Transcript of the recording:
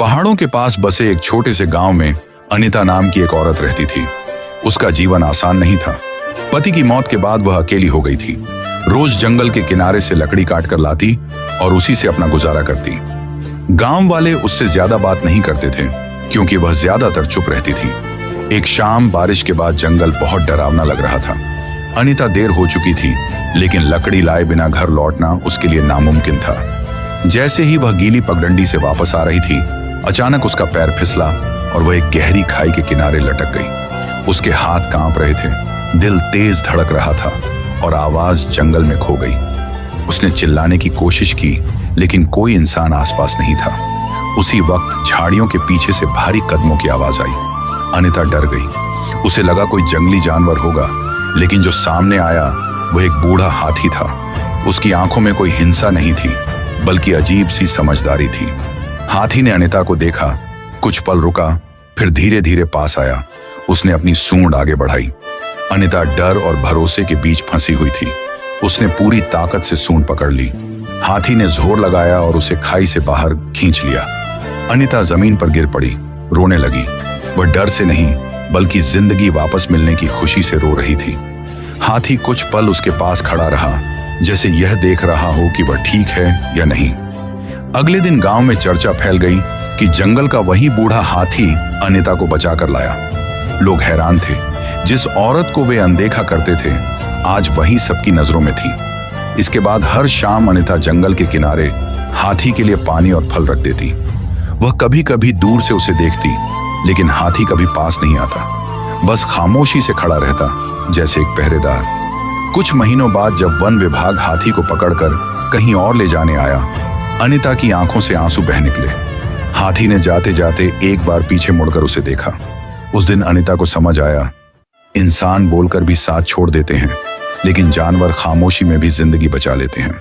पहाड़ों के पास बसे एक छोटे से गांव में अनिता नाम की एक औरत रहती थी। उसका जीवन आसान नहीं था। पति की मौत के बाद वह अकेली हो गई थी। रोज जंगल के किनारे से लकड़ी काट कर लाती और उसी से अपना गुजारा करती। गांव वाले उससे ज्यादा बात नहीं करते थे क्योंकि वह ज्यादातर चुप रहती थी। एक शाम बारिश के बाद जंगल बहुत डरावना लग रहा था। अनिता देर हो चुकी थी, लेकिन लकड़ी लाए बिना घर लौटना उसके लिए नामुमकिन था। जैसे ही वह गीली पगडंडी से वापस आ रही थी, अचानक उसका पैर फिसला और वह एक गहरी खाई के किनारे लटक गई। उसके हाथ कांप रहे थे, दिल तेज धड़क रहा था और आवाज जंगल में खो गई। उसने चिल्लाने की कोशिश की, लेकिन कोई इंसान आसपास नहीं था। उसी वक्त झाड़ियों के पीछे से भारी कदमों की आवाज आई। अनिता डर गई। उसे लगा कोई जंगली जानवर होगा, लेकिन जो सामने आया वह एक बूढ़ा हाथी था। उसकी आंखों में कोई हिंसा नहीं थी, बल्कि अजीब सी समझदारी थी। हाथी ने अनिता को देखा, कुछ पल रुका, फिर धीरे धीरे पास आया। उसने अपनी सूंड आगे बढ़ाई। अनिता डर और भरोसे के बीच फंसी हुई थी। उसने पूरी ताकत से सूंड पकड़ ली। हाथी ने जोर लगाया और उसे खाई से बाहर खींच लिया। अनिता जमीन पर गिर पड़ी, रोने लगी। वह डर से नहीं, बल्कि जिंदगी वापस मिलने की खुशी से रो रही थी। हाथी कुछ पल उसके पास खड़ा रहा, जैसे यह देख रहा हो कि वह ठीक है या नहीं। अगले दिन गांव में चर्चा फैल गई कि जंगल का वही बूढ़ा हाथी अनिता को बचाकर लाया। लोग हैरान थे। जिस औरत को वे अनदेखा करते थे, आज वही सबकी नजरों में थी। इसके बाद हर शाम अनिता जंगल के किनारे हाथी के लिए पानी और फल रख देती। वह कभी कभी दूर से उसे देखती, लेकिन हाथी कभी पास नहीं आता, बस खामोशी से खड़ा रहता, जैसे एक पहरेदार। कुछ महीनों बाद जब वन विभाग हाथी को पकड़कर कहीं और ले जाने आया, अनिता की आंखों से आंसू बह निकले। हाथी ने जाते जाते एक बार पीछे मुड़कर उसे देखा। उस दिन अनिता को समझ आया, इंसान बोलकर भी साथ छोड़ देते हैं, लेकिन जानवर खामोशी में भी जिंदगी बचा लेते हैं।